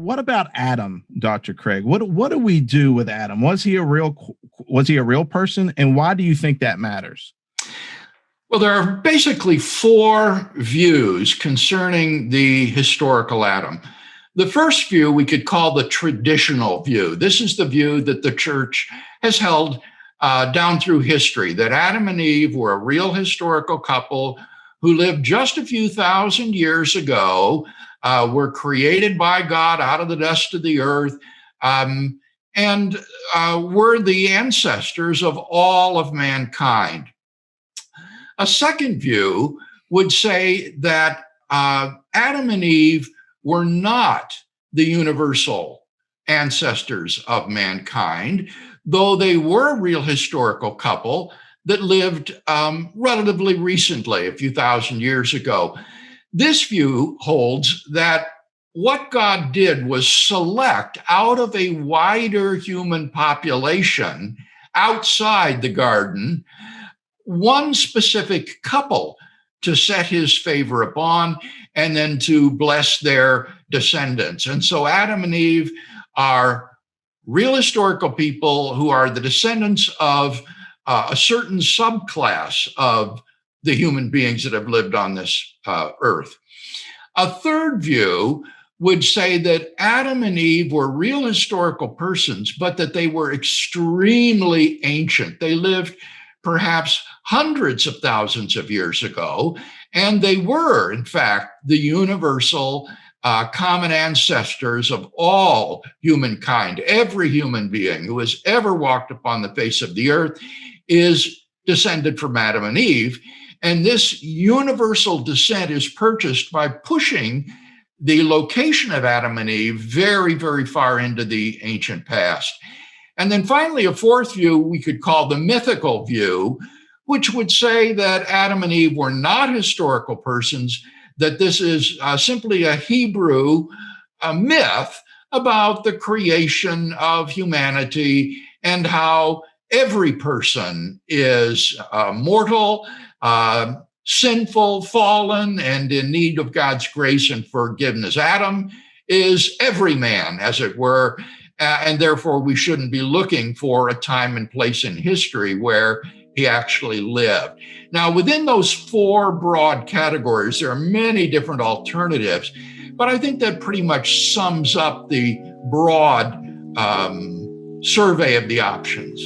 what about Adam, Dr. Craig? What do we do with Adam? Was he a real person, and why do you think that matters? Well, there are basically four views concerning the historical Adam. The first view we could call the traditional view. This is the view that the church has held down through history, that Adam and Eve were a real historical couple who lived just a few thousand years ago, were created by God out of the dust of the earth, and were the ancestors of all of mankind. A second view would say that Adam and Eve were not the universal ancestors of mankind, though they were a real historical couple that lived relatively recently, a few thousand years ago. This view holds that what God did was select out of a wider human population outside the garden one specific couple to set his favor upon and then to bless their descendants. And so Adam and Eve are real historical people who are the descendants of a certain subclass of the human beings that have lived on this earth. A third view would say that Adam and Eve were real historical persons, but that they were extremely ancient. They lived perhaps hundreds of thousands of years ago, and they were, in fact, the universal common ancestors of all humankind. Every human being who has ever walked upon the face of the earth is descended from Adam and Eve. And this universal descent is purchased by pushing the location of Adam and Eve very, very far into the ancient past. And then finally, a fourth view we could call the mythical view, which would say that Adam and Eve were not historical persons, that this is simply a Hebrew myth about the creation of humanity and how every person is mortal, sinful, fallen, and in need of God's grace and forgiveness. Adam is every man, as it were, and therefore we shouldn't be looking for a time and place in history where he actually lived. Now, within those four broad categories, there are many different alternatives, but I think that pretty much sums up the broad survey of the options.